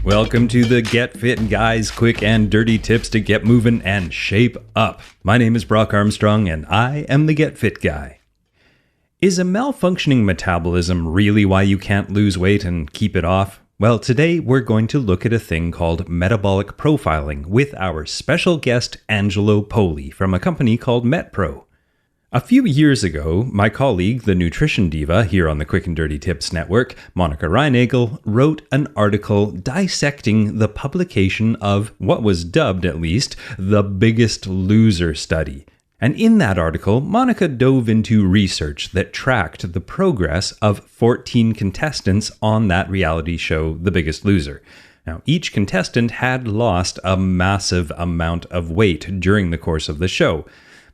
Welcome to the Get Fit Guys, quick and dirty tips to get moving and shape up. My name is Brock Armstrong and I am the Get Fit Guy. Is a malfunctioning metabolism really why you can't lose weight and keep it off? Well, today we're going to look at a thing called metabolic profiling with our special guest Angelo Poli from a company called MetPro. A few years ago, my colleague, the nutrition diva here on the Quick and Dirty Tips Network, Monica Reinagel, wrote an article dissecting the publication of what was dubbed, at least, the Biggest Loser study. And in that article, Monica dove into research that tracked the progress of 14 contestants on that reality show, The Biggest Loser. Now, each contestant had lost a massive amount of weight during the course of the show.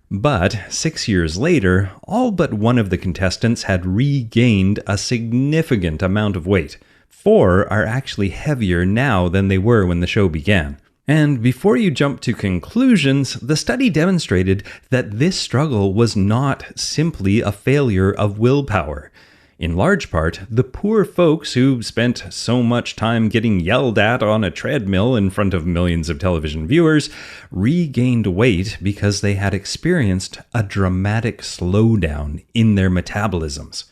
But 6 years later, all but one of the contestants had regained a significant amount of weight. 4 are actually heavier now than they were when the show began. And before you jump to conclusions, the study demonstrated that this struggle was not simply a failure of willpower. In large part, the poor folks who spent so much time getting yelled at on a treadmill in front of millions of television viewers regained weight because they had experienced a dramatic slowdown in their metabolisms.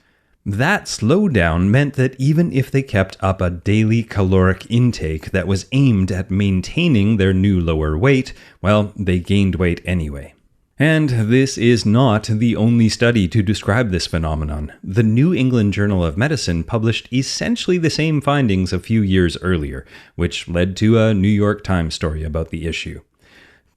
That slowdown meant that even if they kept up a daily caloric intake that was aimed at maintaining their new lower weight, well, they gained weight anyway. And this is not the only study to describe this phenomenon. The New England Journal of Medicine published essentially the same findings a few years earlier, which led to a New York Times story about the issue.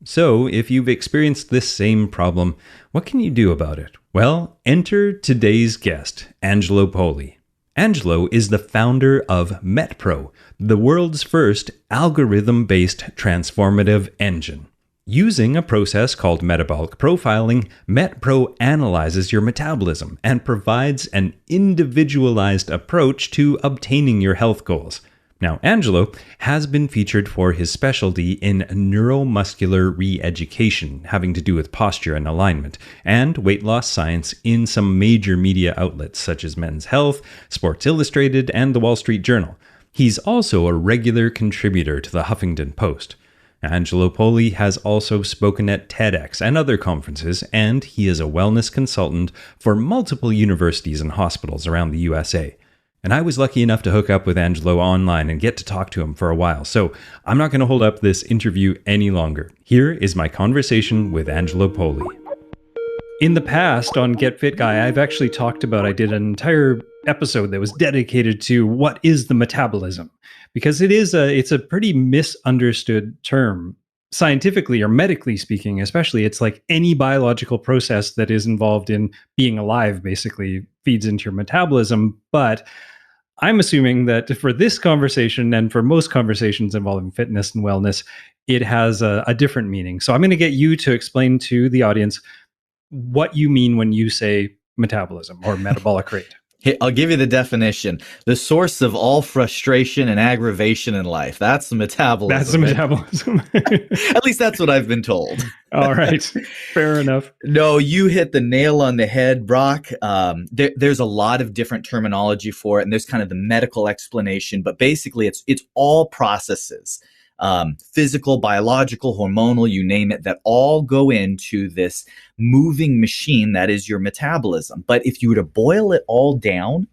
So, if you've experienced this same problem, what can you do about it? Well, enter today's guest, Angelo Poli. Angelo is the founder of MetPro, the world's first algorithm-based transformative engine. Using a process called metabolic profiling, MetPro analyzes your metabolism and provides an individualized approach to obtaining your health goals. Now, Angelo has been featured for his specialty in neuromuscular re-education, having to do with posture and alignment, and weight loss science in some major media outlets such as Men's Health, Sports Illustrated, and the Wall Street Journal. He's also a regular contributor to the Huffington Post. Angelo Poli has also spoken at TEDx and other conferences, and he is a wellness consultant for multiple universities and hospitals around the USA. And I was lucky enough to hook up with Angelo online and get to talk to him for a while, so I'm not going to hold up this interview any longer. Here is my conversation with Angelo Poli. In the past on Get Fit Guy, I've actually talked about, I did an entire episode that was dedicated to what is the metabolism, because it's a pretty misunderstood term. Scientifically or medically speaking, especially, it's like any biological process that is involved in being alive basically feeds into your metabolism. But I'm assuming that for this conversation and for most conversations involving fitness and wellness, it has a different meaning. So I'm going to get you to explain to the audience what you mean when you say metabolism or metabolic rate. I'll give you the definition. The source of all frustration and aggravation in life. That's the metabolism. That's the metabolism. At least that's what I've been told. All right. Fair enough. No, you hit the nail on the head, Brock. There's a lot of different terminology for it, and there's kind of the medical explanation, but basically it's all processes. Physical, biological, hormonal, you name it, that all go into this moving machine that is your metabolism. But if you were to boil it all down,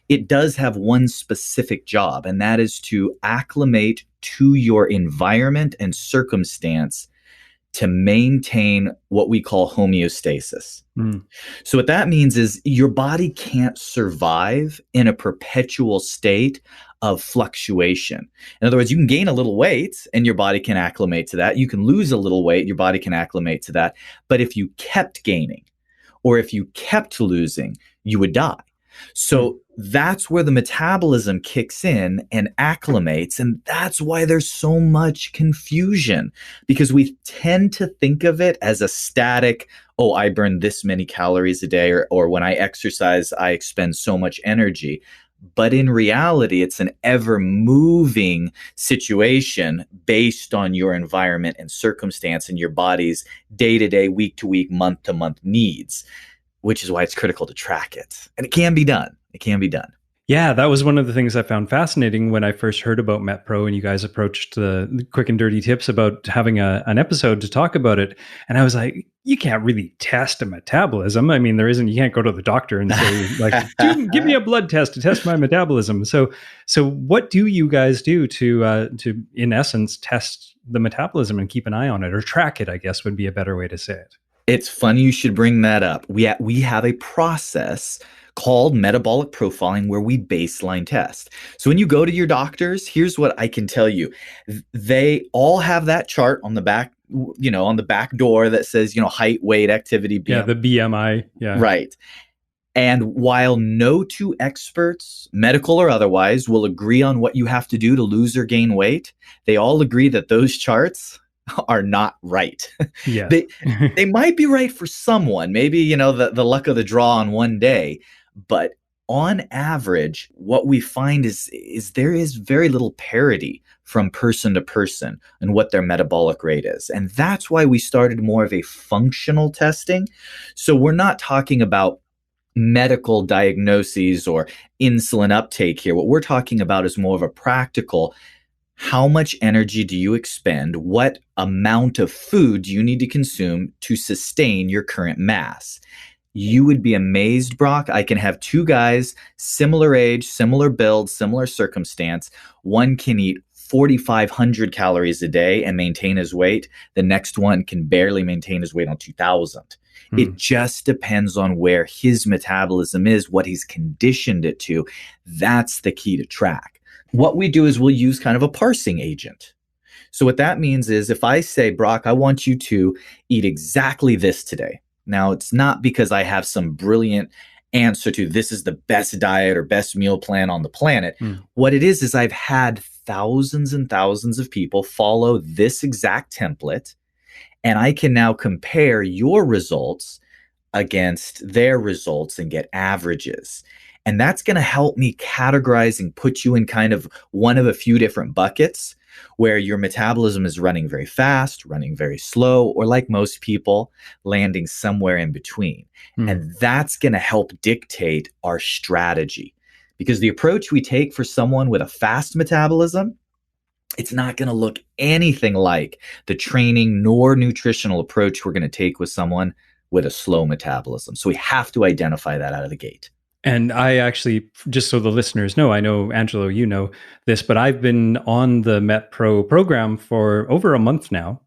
it does have one specific job, and that is to acclimate to your environment and circumstance to maintain what we call homeostasis. So what that means is your body can't survive in a perpetual state of fluctuation. In other words, you can gain a little weight and your body can acclimate to that. You can lose a little weight, your body can acclimate to that. But if you kept gaining or if you kept losing, you would die. So that's where the metabolism kicks in and acclimates. And that's why there's so much confusion, because we tend to think of it as a static, oh, I burn this many calories a day, or when I exercise, I expend so much energy. But in reality, it's an ever-moving situation based on your environment and circumstance and your body's day-to-day, week-to-week, month-to-month needs, which is why it's critical to track it. And it can be done. It can be done. Yeah, that was one of the things I found fascinating when I first heard about MetPro and you guys approached the quick and dirty tips about having an episode to talk about it. And I was like, you can't really test a metabolism. I mean, there isn't, you can't go to the doctor and say, like, give me a blood test to test my metabolism. So what do you guys do to in essence, test the metabolism and keep an eye on it, or track it, I guess would be a better way to say it. It's funny you should bring that up. We have a process called metabolic profiling where we baseline test. So when you go to your doctors, here's what I can tell you. They all have that chart on the back, on the back door that says, height, weight, activity, BMI. Yeah, the BMI. Yeah. Right. And while no two experts, medical or otherwise, will agree on what you have to do to lose or gain weight, they all agree that those charts are not right. Yeah. They might be right for someone, maybe, the luck of the draw on one day, but on average, what we find is there is very little parity from person to person and what their metabolic rate is. And that's why we started more of a functional testing. So we're not talking about medical diagnoses or insulin uptake here. What we're talking about is more of a practical, how much energy do you expend? What amount of food do you need to consume to sustain your current mass? You would be amazed, Brock. I can have two guys, similar age, similar build, similar circumstance. One can eat 4,500 calories a day and maintain his weight. The next one can barely maintain his weight on 2,000. It just depends on where his metabolism is, what he's conditioned it to. That's the key to track. What we do is we'll use kind of a parsing agent. So what that means is if I say, Brock, I want you to eat exactly this today. Now, it's not because I have some brilliant answer to this is the best diet or best meal plan on the planet. What it is I've had thousands and thousands of people follow this exact template, and I can now compare your results against their results and get averages. And that's going to help me categorize and put you in kind of one of a few different buckets where your metabolism is running very fast, running very slow, or like most people, landing somewhere in between. And that's going to help dictate our strategy. Because the approach we take for someone with a fast metabolism, it's not going to look anything like the training nor nutritional approach we're going to take with someone with a slow metabolism. So we have to identify that out of the gate. And I actually, just so the listeners know, I know, Angelo, you know this, but I've been on the MetPro program for over a month now.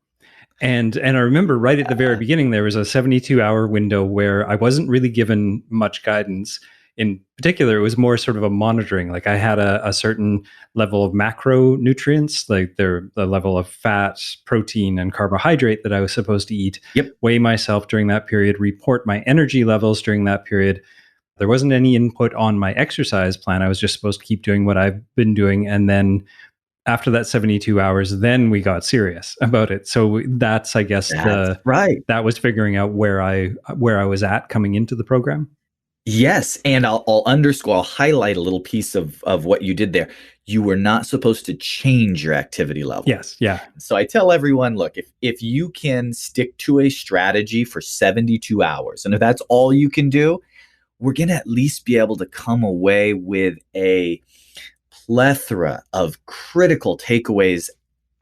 And I remember right at the very beginning, there was a 72-hour window where I wasn't really given much guidance. In particular, it was more sort of a monitoring. Like I had a certain level of macronutrients, like the level of fat, protein, and carbohydrate that I was supposed to eat, weigh myself during that period, report my energy levels during that period. There wasn't any input on my exercise plan. I was just supposed to keep doing what I've been doing. And then after that 72 hours, then we got serious about it. So that's, I guess, that was figuring out where I was at coming into the program. Yes. And I'll underscore, I'll highlight a little piece of what you did there. You were not supposed to change your activity level. Yes. Yeah. So I tell everyone, look, if you can stick to a strategy for 72 hours, and if that's all you can do, we're going to at least be able to come away with a plethora of critical takeaways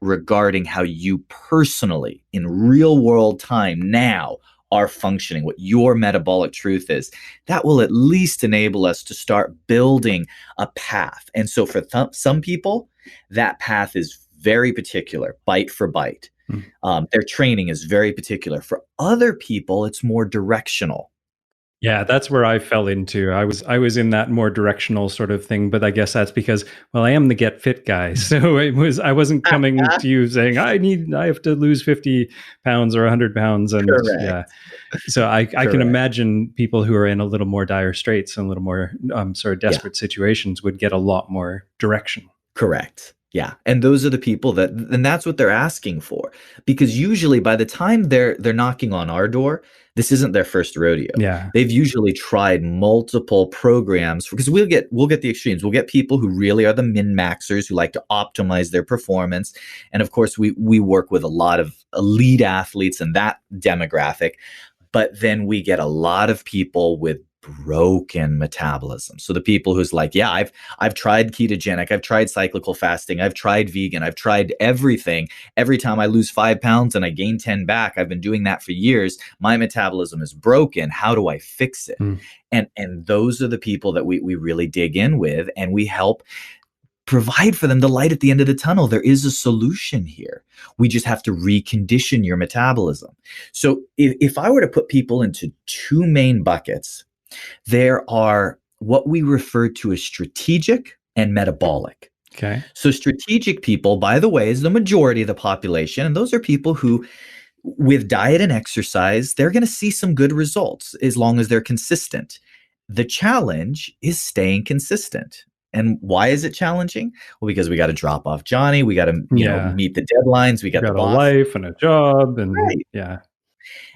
regarding how you personally, in real world time now, are functioning, what your metabolic truth is. That will at least enable us to start building a path. And so for some people, that path is very particular, bite for bite. Their training is very particular. For other people, it's more directional. Yeah, that's where I fell into. I was in that more directional sort of thing, but I guess that's because, well, I am the Get Fit guy. So I wasn't coming to you saying I have to lose 50 pounds or 100 pounds. And Correct. Yeah, so I can imagine people who are in a little more dire straits and a little more sort of desperate situations would get a lot more direction. Correct. Yeah. And those are the people and that's what they're asking for, because usually by the time they're knocking on our door, this isn't their first rodeo. Yeah. They've usually tried multiple programs, because we'll get the extremes. We'll get people who really are the min-maxers who like to optimize their performance. And of course, we work with a lot of elite athletes in that demographic. But then we get a lot of people with broken metabolism. So the people who's like, yeah, I've tried ketogenic, I've tried cyclical fasting, I've tried vegan, I've tried everything. Every time I lose 5 pounds and I gain 10 back, I've been doing that for years. My metabolism is broken. How do I fix it? Mm. And those are the people that we really dig in with, and we help provide for them the light at the end of the tunnel. There is a solution here. We just have to recondition your metabolism. So if I were to put people into two main buckets, there are what we refer to as strategic and metabolic. Okay. So strategic people, by the way, is the majority of the population. And those are people who, with diet and exercise, they're going to see some good results as long as they're consistent. The challenge is staying consistent. And why is it challenging? Well, because we got to drop off Johnny. We got to, meet the deadlines. We got the Got a boss. life and a job and Right. yeah.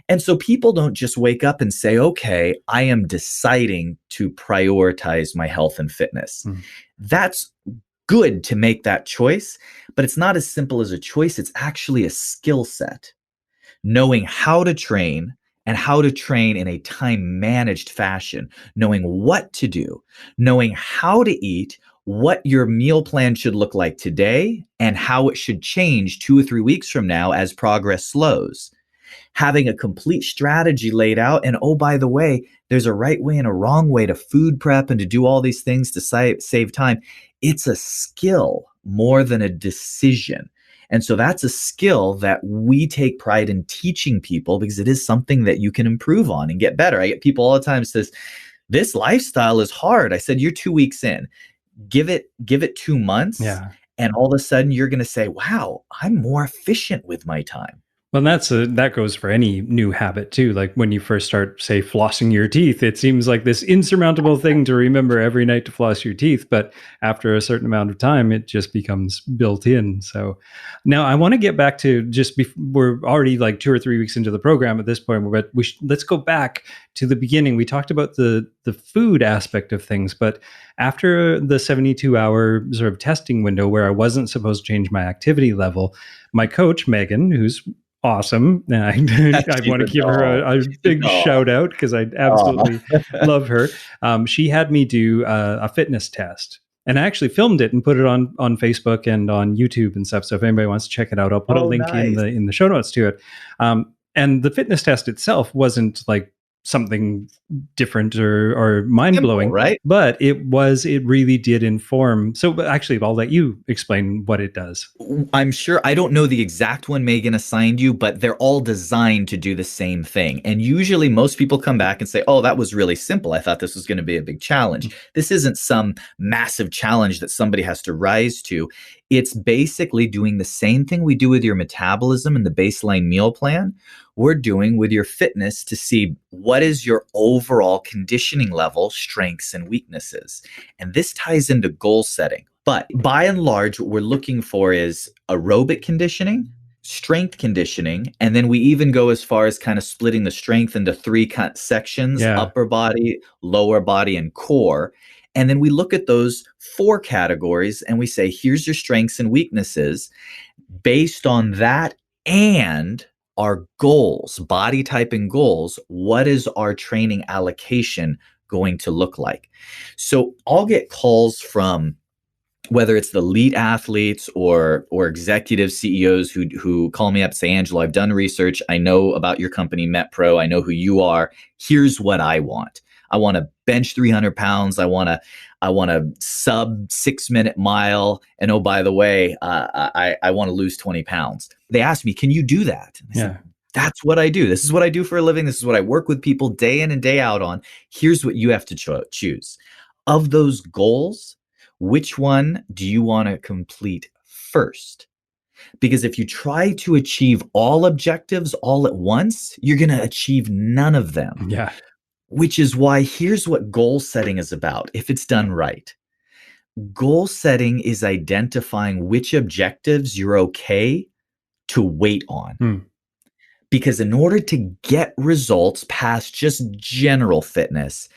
And so people don't just wake up and say, okay, I am deciding to prioritize my health and fitness. Mm. That's good to make that choice, but it's not as simple as a choice. It's actually a skill set. Knowing how to train and how to train in a time managed fashion, knowing what to do, knowing how to eat, what your meal plan should look like today, and how it should change 2 or 3 weeks from now as progress slows. Having a complete strategy laid out. And oh, by the way, there's a right way and a wrong way to food prep and to do all these things to save time. It's a skill more than a decision. And so that's a skill that we take pride in teaching people, because it is something that you can improve on and get better. I get people all the time says, this lifestyle is hard. I said, you're 2 weeks in, give it 2 months. Yeah. And all of a sudden you're going to say, wow, I'm more efficient with my time. Well, that goes for any new habit too. Like when you first start, say, flossing your teeth, it seems like this insurmountable thing to remember every night to floss your teeth. But after a certain amount of time, it just becomes built in. So now I want to get back to we're already like 2 or 3 weeks into the program at this point, but let's go back to the beginning. We talked about the food aspect of things, but after the 72-hour sort of testing window where I wasn't supposed to change my activity level, my coach, Megan, who's awesome. And I want to give her a big shout out because I absolutely love her. She had me do a fitness test. And I actually filmed it and put it on Facebook and on YouTube and stuff. So if anybody wants to check it out, I'll put a link in the show notes to it. And the fitness test itself wasn't like something different or mind-blowing, right? But it really did inform. So actually, I'll let you explain what it does. I'm sure, I don't know the exact one Megan assigned you, but they're all designed to do the same thing. And usually most people come back and say, oh, that was really simple. I thought this was going to be a big challenge. This isn't some massive challenge that somebody has to rise to. It's basically doing the same thing we do with your metabolism and the baseline meal plan. We're doing with your fitness to see what is your overall conditioning level, strengths and weaknesses. And this ties into goal setting. But by and large, what we're looking for is aerobic conditioning, strength conditioning, and then we even go as far as kind of splitting the strength into 3 sections, upper body, lower body, and core. And then we look at those 4 categories and we say, here's your strengths and weaknesses. Based on that and our goals, body type and goals, what is our training allocation going to look like? So I'll get calls from whether it's the elite athletes or executive CEOs who call me up and say, Angelo, I've done research. I know about your company, MetPro. I know who you are. Here's what I want. I want to bench 300 pounds. I want to sub 6-minute mile. And oh, by the way, I want to lose 20 pounds. They asked me, can you do that? And I said, that's what I do. This is what I do for a living. This is what I work with people day in and day out on. Here's what you have to choose. Of those goals, which one do you want to complete first? Because if you try to achieve all objectives all at once, you're going to achieve none of them. Yeah. Which is why here's what goal setting is about, if it's done right. Goal setting is identifying which objectives you're okay to wait on. Because in order to get results past just general fitness,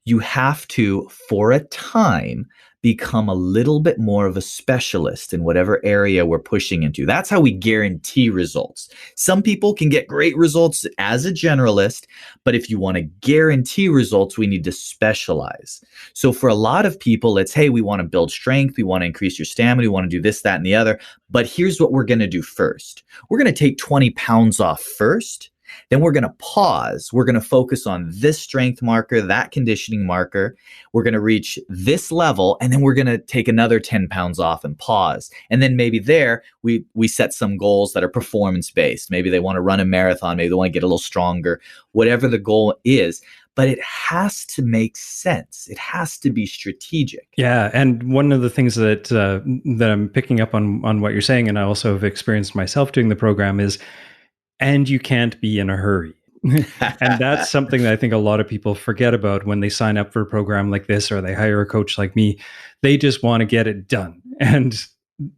you have to, for a time, become a little bit more of a specialist in whatever area we're pushing into. That's how we guarantee results. Some people can get great results as a generalist, but if you want to guarantee results, we need to specialize. So for a lot of people, it's, hey, we want to build strength, we want to increase your stamina, we want to do this, that, and the other. But here's what we're going to do first. We're going to take 20 pounds off first. Then we're going to pause. We're going to focus on this strength marker, that conditioning marker. We're going to reach this level, and then we're going to take another 10 pounds off and pause. And then maybe there we set some goals that are performance-based. Maybe they want to run a marathon. Maybe they want to get a little stronger, whatever the goal is. But it has to make sense. It has to be strategic. Yeah, and one of the things that I'm picking up on what you're saying, and I also have experienced myself doing the program, is, and you can't be in a hurry. And that's something that I think a lot of people forget about when they sign up for a program like this, or they hire a coach like me. They just want to get it done. And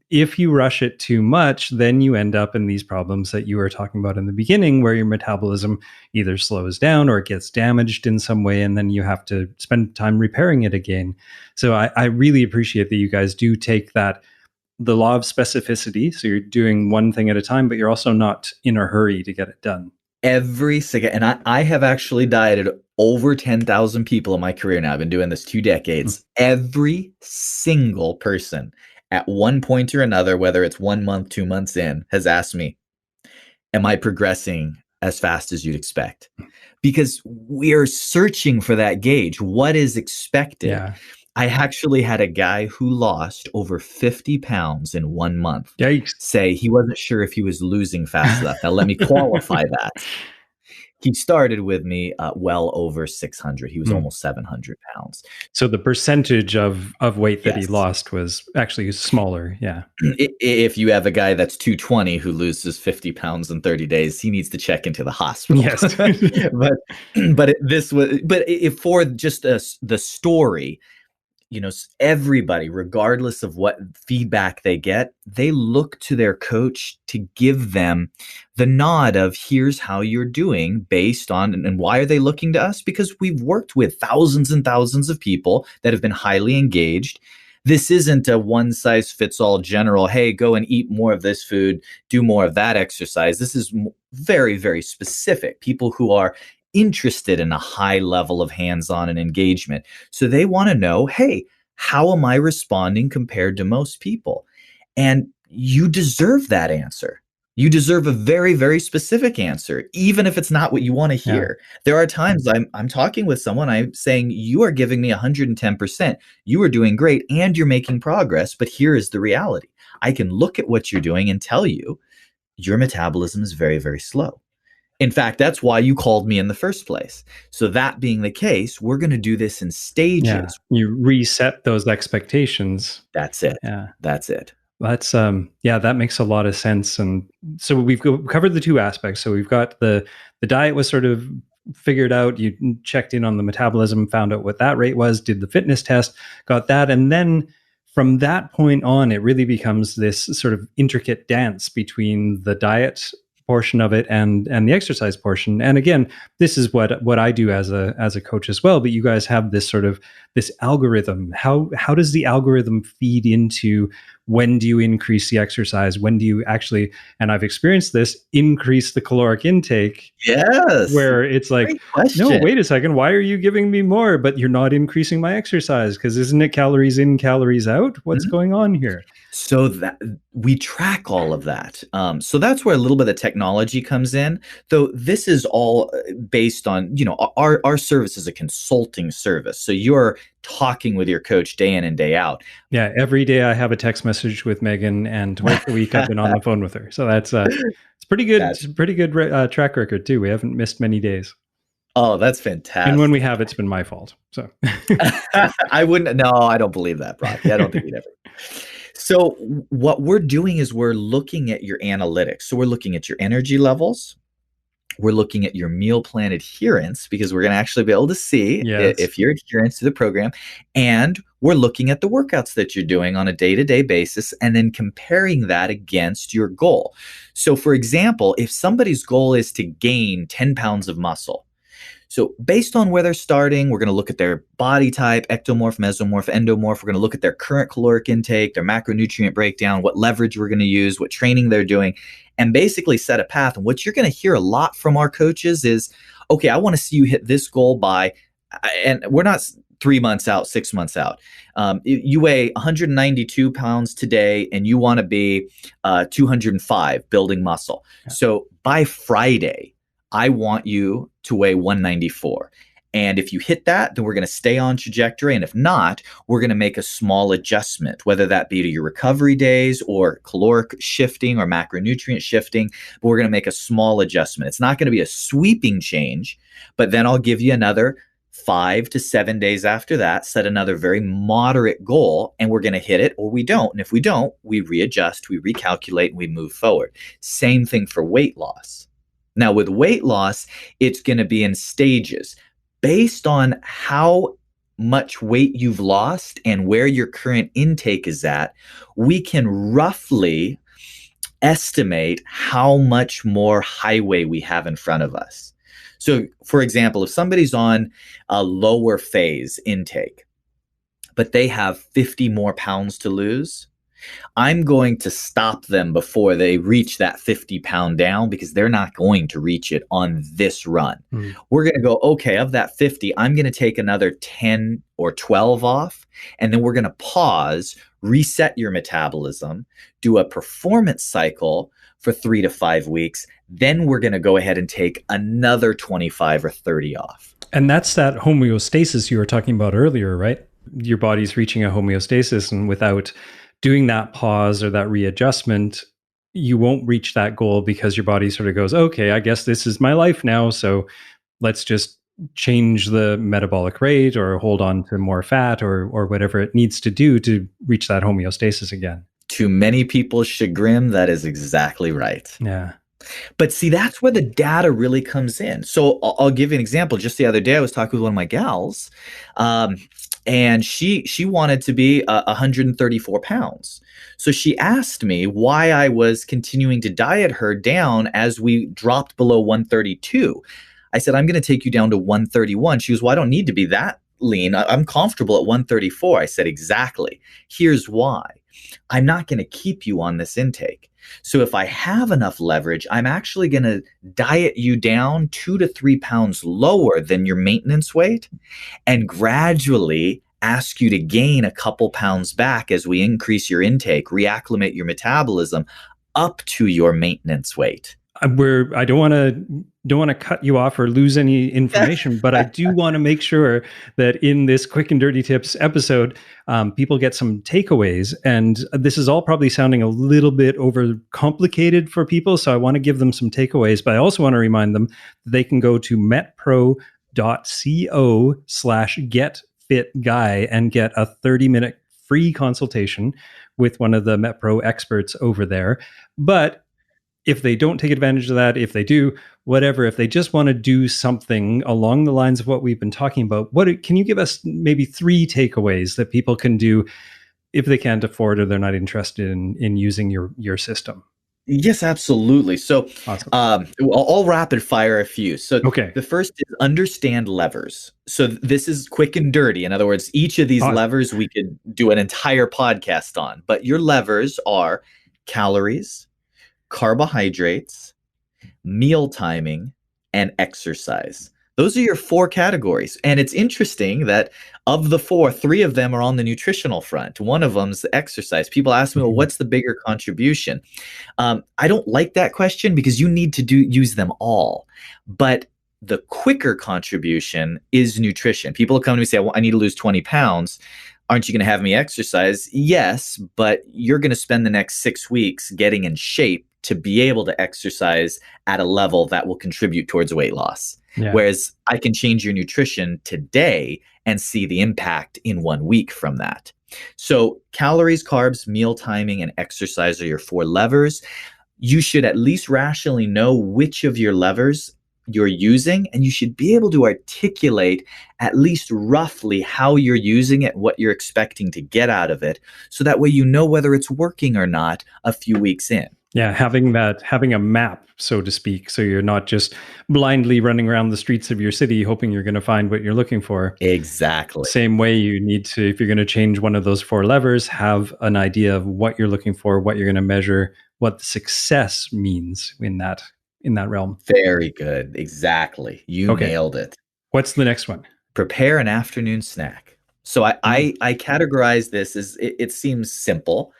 if you rush it too much, then you end up in these problems that you were talking about in the beginning, where your metabolism either slows down or it gets damaged in some way, and then you have to spend time repairing it again. So I really appreciate that you guys do take the law of specificity. So you're doing one thing at a time, but you're also not in a hurry to get it done. Every single, and I have actually dieted over 10,000 people in my career now. I've been doing this 2 decades. Every single person at one point or another, whether it's 1 month, 2 months in, has asked me, am I progressing as fast as you'd expect? Because we are searching for that gauge. What is expected? Yeah. I actually had a guy who lost over 50 pounds in 1 month. Yikes. Say he wasn't sure if he was losing fast enough. Now, let me qualify that. He started with me well over 600. He was almost 700 pounds. So the percentage of weight that he lost was actually smaller. Yeah. If you have a guy that's 220 who loses 50 pounds in 30 days, he needs to check into the hospital. Yes. but if for just the story, everybody, regardless of what feedback they get, they look to their coach to give them the nod of, here's how you're doing based on, and why are they looking to us? Because we've worked with thousands and thousands of people that have been highly engaged. This isn't a one size fits all general, hey, go and eat more of this food, do more of that exercise. This is very, very specific. People who are interested in a high level of hands-on and engagement. So they want to know, hey, how am I responding compared to most people? And you deserve that answer. You deserve a very, very specific answer, even if it's not what you want to hear. Yeah. There are times I'm talking with someone, I'm saying, you are giving me 110%. You are doing great and you're making progress, but here is the reality. I can look at what you're doing and tell you your metabolism is very, very slow. In fact, that's why you called me in the first place. So that being the case, we're going to do this in stages. Yeah. You reset those expectations. That's it. Yeah. That's it. That's that makes a lot of sense. And so we've covered the two aspects. So we've got the diet was sort of figured out. You checked in on the metabolism, found out what that rate was, did the fitness test, got that, and then from that point on, it really becomes this sort of intricate dance between the diet portion of it and the exercise portion. And again, this is what I do as a coach as well, but you guys have this sort of this algorithm. How does the algorithm feed into when do you increase the exercise? When do you actually, and I've experienced this, increase the caloric intake? Yes. Where it's like, no, wait a second, why are you giving me more, but you're not increasing my exercise? Because isn't it calories in, calories out? What's going on here? So that we track all of that. So that's where a little bit of technology comes in, though this is all based on, our service is a consulting service. So you're talking with your coach day in and day out. Yeah. Every day I have a text message with Megan, and twice a week I've been on the phone with her. So that's, it's pretty good. It's a pretty good track record too. We haven't missed many days. Oh, that's fantastic. And when we have, it's been my fault. So I don't believe that, Brock. I don't think we'd ever. So what we're doing is we're looking at your analytics. So we're looking at your energy levels. We're looking at your meal plan adherence, because we're going to actually be able to see if you're adherent to the program. And we're looking at the workouts that you're doing on a day-to-day basis and then comparing that against your goal. So for example, if somebody's goal is to gain 10 pounds of muscle, So based on where they're starting, we're going to look at their body type, ectomorph, mesomorph, endomorph. We're going to look at their current caloric intake, their macronutrient breakdown, what leverage we're going to use, what training they're doing, and basically set a path. And what you're going to hear a lot from our coaches is, okay, I want to see you hit this goal by, and we're not 3 months out, 6 months out. You weigh 192 pounds today and you want to be 205 building muscle. Yeah. So by Friday, I want you to weigh 194. And if you hit that, then we're going to stay on trajectory. And if not, we're going to make a small adjustment, whether that be to your recovery days or caloric shifting or macronutrient shifting. But we're going to make a small adjustment. It's not going to be a sweeping change, but then I'll give you another 5 to 7 days after that, set another very moderate goal, and we're going to hit it or we don't. And if we don't, we readjust, we recalculate, and we move forward. Same thing for weight loss. Now, with weight loss, it's going to be in stages based on how much weight you've lost and where your current intake is at. We can roughly estimate how much more highway we have in front of us. So, for example, if somebody's on a lower phase intake, but they have 50 more pounds to lose, I'm going to stop them before they reach that 50-pound down because they're not going to reach it on this run. We're going to go, okay, of that 50, I'm going to take another 10 or 12 off, and then we're going to pause, reset your metabolism, do a performance cycle for 3 to 5 weeks. Then we're going to go ahead and take another 25 or 30 off. And that's that homeostasis you were talking about earlier, right? Your body's reaching a homeostasis, and without doing that pause or that readjustment, you won't reach that goal because your body sort of goes, okay, I guess this is my life now. So let's just change the metabolic rate or hold on to more fat or whatever it needs to do to reach that homeostasis again. To many people's chagrin, that is exactly right. Yeah. But see, that's where the data really comes in. So I'll give you an example. Just the other day, I was talking with one of my gals, and she wanted to be 134 pounds. So she asked me why I was continuing to diet her down as we dropped below 132. I said, I'm going to take you down to 131. She goes, well, I don't need to be that lean. I'm comfortable at 134. I said, exactly. Here's why. I'm not going to keep you on this intake. So if I have enough leverage, I'm actually going to diet you down 2 to 3 pounds lower than your maintenance weight and gradually ask you to gain a couple pounds back as we increase your intake, reacclimate your metabolism up to your maintenance weight. I don't want to cut you off or lose any information, but I do want to make sure that in this quick and dirty tips episode, people get some takeaways. And this is all probably sounding a little bit overcomplicated for people, so I want to give them some takeaways. But I also want to remind them that they can go to metpro.co/getfitguy and get a 30-minute free consultation with one of the MetPro experts over there. But if they don't take advantage of that, if they do, whatever, if they just want to do something along the lines of what we've been talking about, can you give us maybe 3 takeaways that people can do if they can't afford or they're not interested in using your system? Yes, absolutely. So Awesome. I'll rapid fire a few. So Okay. the first is understand levers. So this is quick and dirty. In other words, each of these levers we could do an entire podcast on, but your levers are calories, carbohydrates, meal timing, and exercise. Those are your 4 categories. And it's interesting that of the 4, 3 of them are on the nutritional front. One of them is the exercise. People ask me, well, what's the bigger contribution? I don't like that question because you need to use them all. But the quicker contribution is nutrition. People come to me and say, well, I need to lose 20 pounds. Aren't you going to have me exercise? Yes, but you're going to spend the next 6 weeks getting in shape to be able to exercise at a level that will contribute towards weight loss. Yeah. Whereas I can change your nutrition today and see the impact in 1 week from that. So calories, carbs, meal timing, and exercise are your 4 levers. You should at least rationally know which of your levers you're using, and you should be able to articulate at least roughly how you're using it, what you're expecting to get out of it, so that way you know whether it's working or not a few weeks in. Yeah, having a map, so to speak, so you're not just blindly running around the streets of your city hoping you're going to find what you're looking for. Exactly. Same way you need to, if you're going to change one of those four levers, have an idea of what you're looking for, what you're going to measure, what the success means in that realm. Very good. Exactly. You Okay. nailed it. What's the next one? Prepare an afternoon snack. So I categorize this as it seems simple.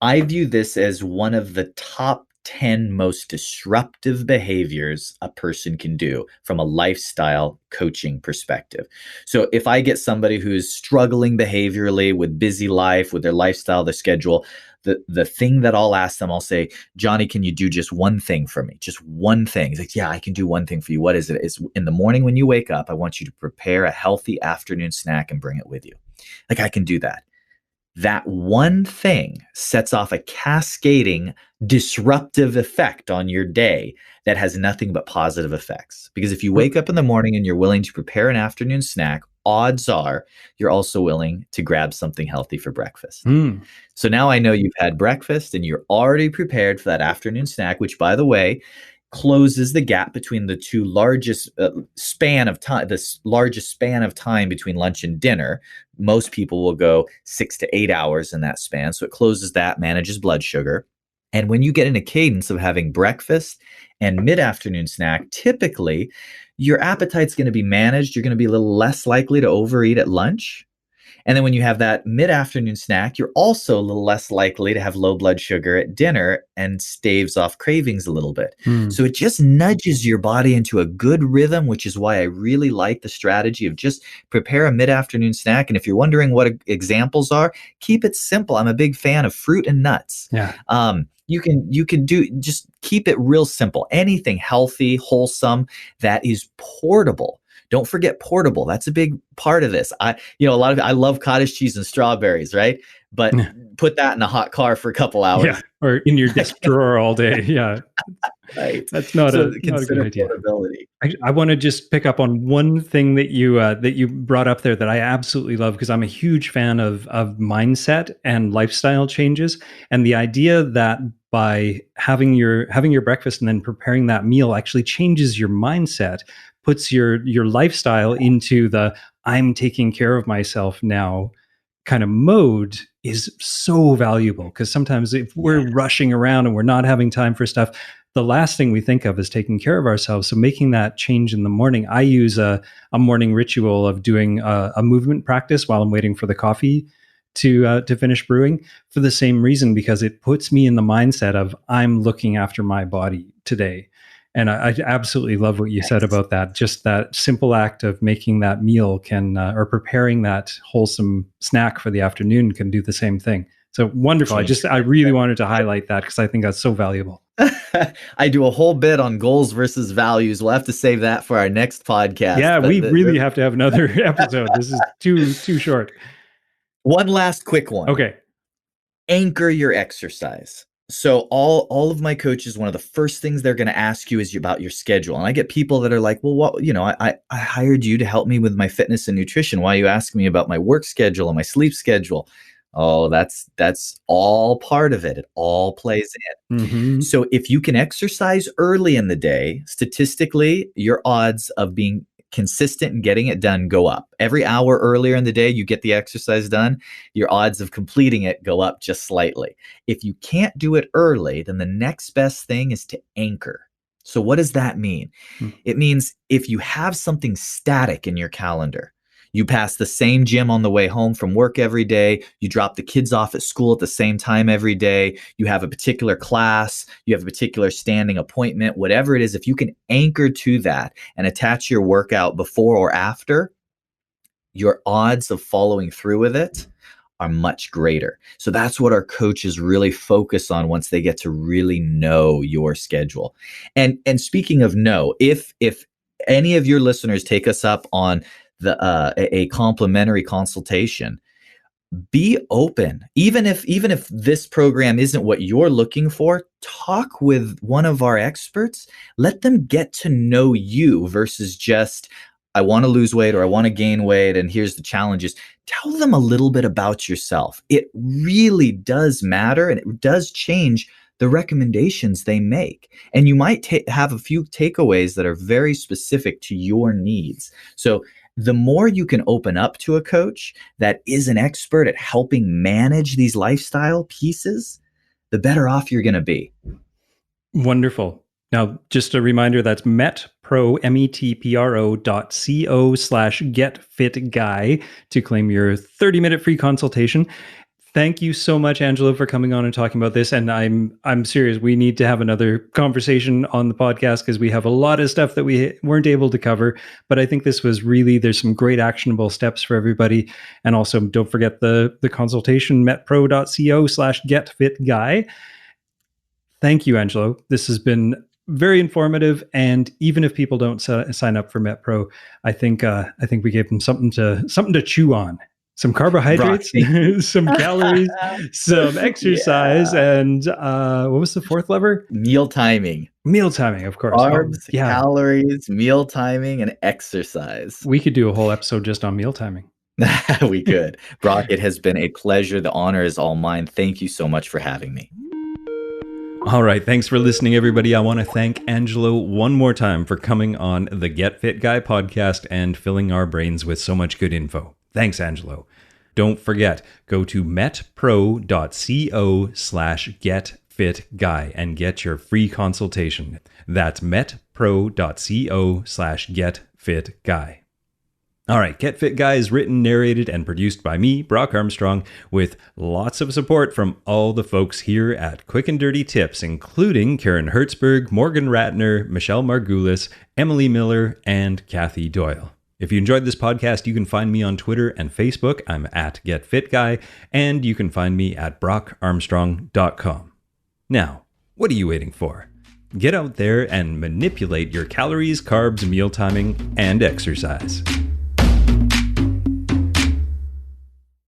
I view this as one of the top 10 most disruptive behaviors a person can do from a lifestyle coaching perspective. So if I get somebody who's struggling behaviorally with busy life, with their lifestyle, their schedule, the thing that I'll ask them, I'll say, Johnny, can you do just one thing for me? Just one thing. He's like, yeah, I can do one thing for you. What is it? It's in the morning when you wake up, I want you to prepare a healthy afternoon snack and bring it with you. Like, I can do that. That one thing sets off a cascading disruptive effect on your day that has nothing but positive effects. Because if you wake up in the morning and you're willing to prepare an afternoon snack, odds are you're also willing to grab something healthy for breakfast. So now I know you've had breakfast and you're already prepared for that afternoon snack, which, by the way, closes the gap between the two largest span of time, this largest span of time between lunch and dinner. Most people will go 6 to 8 hours in that span. So it closes that, manages blood sugar. And when you get in a cadence of having breakfast and mid-afternoon snack, typically your appetite's going to be managed. You're going to be a little less likely to overeat at lunch. And then when you have that mid-afternoon snack, you're also a little less likely to have low blood sugar at dinner and staves off cravings a little bit. So it just nudges your body into a good rhythm, which is why I really like the strategy of just prepare a mid-afternoon snack. And if you're wondering what examples are, keep it simple. I'm a big fan of fruit and nuts. Yeah. You can do, just keep it real simple. Anything healthy, wholesome, that is portable. Don't forget portable. That's a big part of this. I love cottage cheese and strawberries, right? But put that in a hot car for a couple hours. Yeah, or in your desk drawer all day. Yeah. Right. That's not a good idea. Portability. I want to just pick up on one thing that you brought up there that I absolutely love, because I'm a huge fan of mindset and lifestyle changes, and the idea that by having your breakfast and then preparing that meal actually changes your mindset, puts your lifestyle into the I'm taking care of myself now kind of mode, is so valuable. Because sometimes if we're rushing around and we're not having time for stuff, the last thing we think of is taking care of ourselves. So making that change in the morning, I use a morning ritual of doing a movement practice while I'm waiting for the coffee to finish brewing, for the same reason, because it puts me in the mindset of I'm looking after my body today. And I absolutely love what you said about that. Just that simple act of making that meal or preparing that wholesome snack for the afternoon can do the same thing. So wonderful. I really wanted to highlight that because I think that's so valuable. I do a whole bit on goals versus values. We'll have to save that for our next podcast. Yeah, we really have to have another episode. This is too short. One last quick one. Okay. Anchor your exercise. So all of my coaches, one of the first things they're going to ask you is about your schedule. And I get people that are like, well, what, I hired you to help me with my fitness and nutrition. Why are you asking me about my work schedule and my sleep schedule? Oh, that's all part of it. It all plays in. Mm-hmm. So if you can exercise early in the day, statistically, your odds of being consistent and getting it done go up. Every hour earlier in the day you get the exercise done, your odds of completing it go up just slightly. If you can't do it early, then the next best thing is to anchor. So what does that mean? It means if you have something static in your calendar, you pass the same gym on the way home from work every day. You drop the kids off at school at the same time every day. You have a particular class. You have a particular standing appointment, whatever it is. If you can anchor to that and attach your workout before or after, your odds of following through with it are much greater. So that's what our coaches really focus on once they get to really know your schedule. And speaking of know, if any of your listeners take us up on a complimentary consultation, be open. Even if this program isn't what you're looking for, talk with one of our experts. Let them get to know you versus just, I want to lose weight or I want to gain weight and here's the challenges. Tell them a little bit about yourself. It really does matter, and it does change the recommendations they make. And you might have a few takeaways that are very specific to your needs. So the more you can open up to a coach that is an expert at helping manage these lifestyle pieces, the better off you're going to be. Wonderful. Now, just a reminder, that's MetPro, metpro.co/getfitguy to claim your 30-minute free consultation. Thank you so much, Angelo, for coming on and talking about this. And I'm serious. We need to have another conversation on the podcast because we have a lot of stuff that we weren't able to cover. But I think this was really, there's some great actionable steps for everybody. And also, don't forget the consultation, metpro.co/getfitguy. Thank you, Angelo. This has been very informative, and even if people don't sign up for MetPro, I think we gave them something to chew on. Some carbohydrates, some calories, some exercise, and what was the fourth lever? Meal timing. Meal timing, of course. Carbs, calories, meal timing, and exercise. We could do a whole episode just on meal timing. We could. Brock, it has been a pleasure. The honor is all mine. Thank you so much for having me. All right. Thanks for listening, everybody. I want to thank Angelo one more time for coming on the Get Fit Guy podcast and filling our brains with so much good info. Thanks, Angelo. Don't forget, go to metpro.co/getfitguy and get your free consultation. That's metpro.co/getfitguy. All right, Get Fit Guy is written, narrated, and produced by me, Brock Armstrong, with lots of support from all the folks here at Quick and Dirty Tips, including Karen Hertzberg, Morgan Ratner, Michelle Margulis, Emily Miller, and Kathy Doyle. If you enjoyed this podcast, you can find me on Twitter and Facebook. I'm at GetFitGuy, and you can find me at brockarmstrong.com. Now, what are you waiting for? Get out there and manipulate your calories, carbs, meal timing, and exercise.